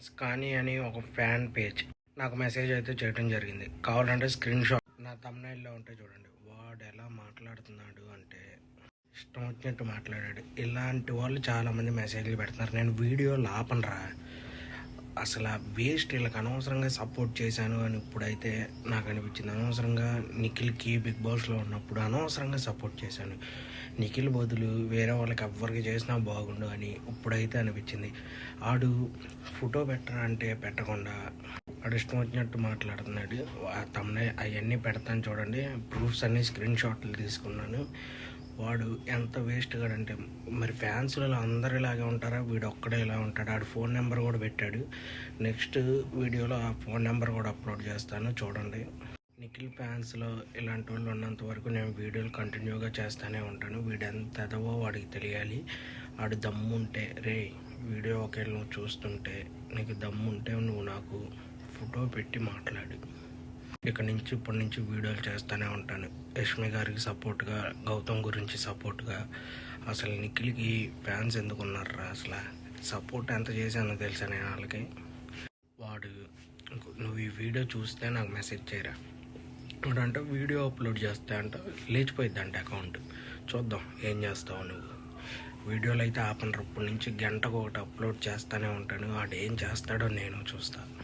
Fans కానీ అని ఒక ఫ్యాన్ పేజ్ నాకు మెసేజ్ అయితే చేయడం జరిగింది. కావాలంటే స్క్రీన్ షాట్ నా తమ్నైల్లో ఉంటే చూడండి. వాడు ఎలా మాట్లాడుతున్నాడు అంటే ఇష్టం వచ్చినట్టు మాట్లాడాడు. ఇలాంటి వాళ్ళు చాలామంది మెసేజ్లు పెడుతున్నారు. నేను వీడియోలు ఆపనరా, అసలు వేస్ట్, వీళ్ళకి అనవసరంగా సపోర్ట్ చేశాను అని ఇప్పుడైతే నాకు అనిపించింది. అనవసరంగా నిఖిల్కి బిగ్ బాస్లో ఉన్నప్పుడు అనవసరంగా సపోర్ట్ చేశాను. నిఖిల్ బదులు వేరే వాళ్ళకి ఎవ్వరికి చేసినా బాగుండు అని ఇప్పుడైతే అనిపించింది. ఆడు ఫోటో పెట్టరా అంటే పెట్టకుండా ఆడు ఇష్టం వచ్చినట్టు మాట్లాడుతున్నాడు. తమ్ముడే అవన్నీ పెడతాను చూడండి, ప్రూఫ్స్ అన్నీ స్క్రీన్ షాట్లు తీసుకున్నాను. వాడు ఎంత వేస్ట్గా అంటే, మరి ఫ్యాన్స్లలో అందరు ఇలాగే ఉంటారా, వీడు ఒక్కడే ఇలా ఉంటాడు. ఆడు ఫోన్ నెంబర్ కూడా పెట్టాడు. నెక్స్ట్ వీడియోలో ఆ ఫోన్ నెంబర్ కూడా అప్లోడ్ చేస్తాను చూడండి. నిఖిల్ ఫ్యాన్స్లో ఇలాంటి వాళ్ళు ఉన్నంత వరకు నేను వీడియోలు కంటిన్యూగా చేస్తూనే ఉంటాను. వీడు ఎంత ఎదవో వాడికి తెలియాలి. ఆడు దమ్ముంటే, రే వీడియో ఒకవేళ నువ్వు చూస్తుంటే నీకు దమ్ముంటే నువ్వు నాకు ఫోటో పెట్టి మాట్లాడు. ఇప్పటి నుంచి వీడియోలు చేస్తూనే ఉంటాను. యష్మి గారికి సపోర్ట్గా, గౌతమ్ గురించి సపోర్ట్గా. అసలు నిఖిల్కి ఫ్యాన్స్ ఎందుకు ఉన్నారా, అసలు సపోర్ట్ ఎంత చేశానో తెలుసా నేను వాళ్ళకి. వాడు నువ్వు ఈ వీడియో చూస్తే నాకు మెసేజ్ చేయరా అంటే వీడియో అప్లోడ్ చేస్తా అంట, లేచిపోయిద్ది అంటే అకౌంట్. చూద్దాం ఏం చేస్తావు నువ్వు. వీడియోలు అయితే ఆపనరు. ఇప్పటి నుంచి గంటకు ఒకటి అప్లోడ్ చేస్తూనే ఉంటాను. వాడు ఏం చేస్తాడో నేను చూస్తాను.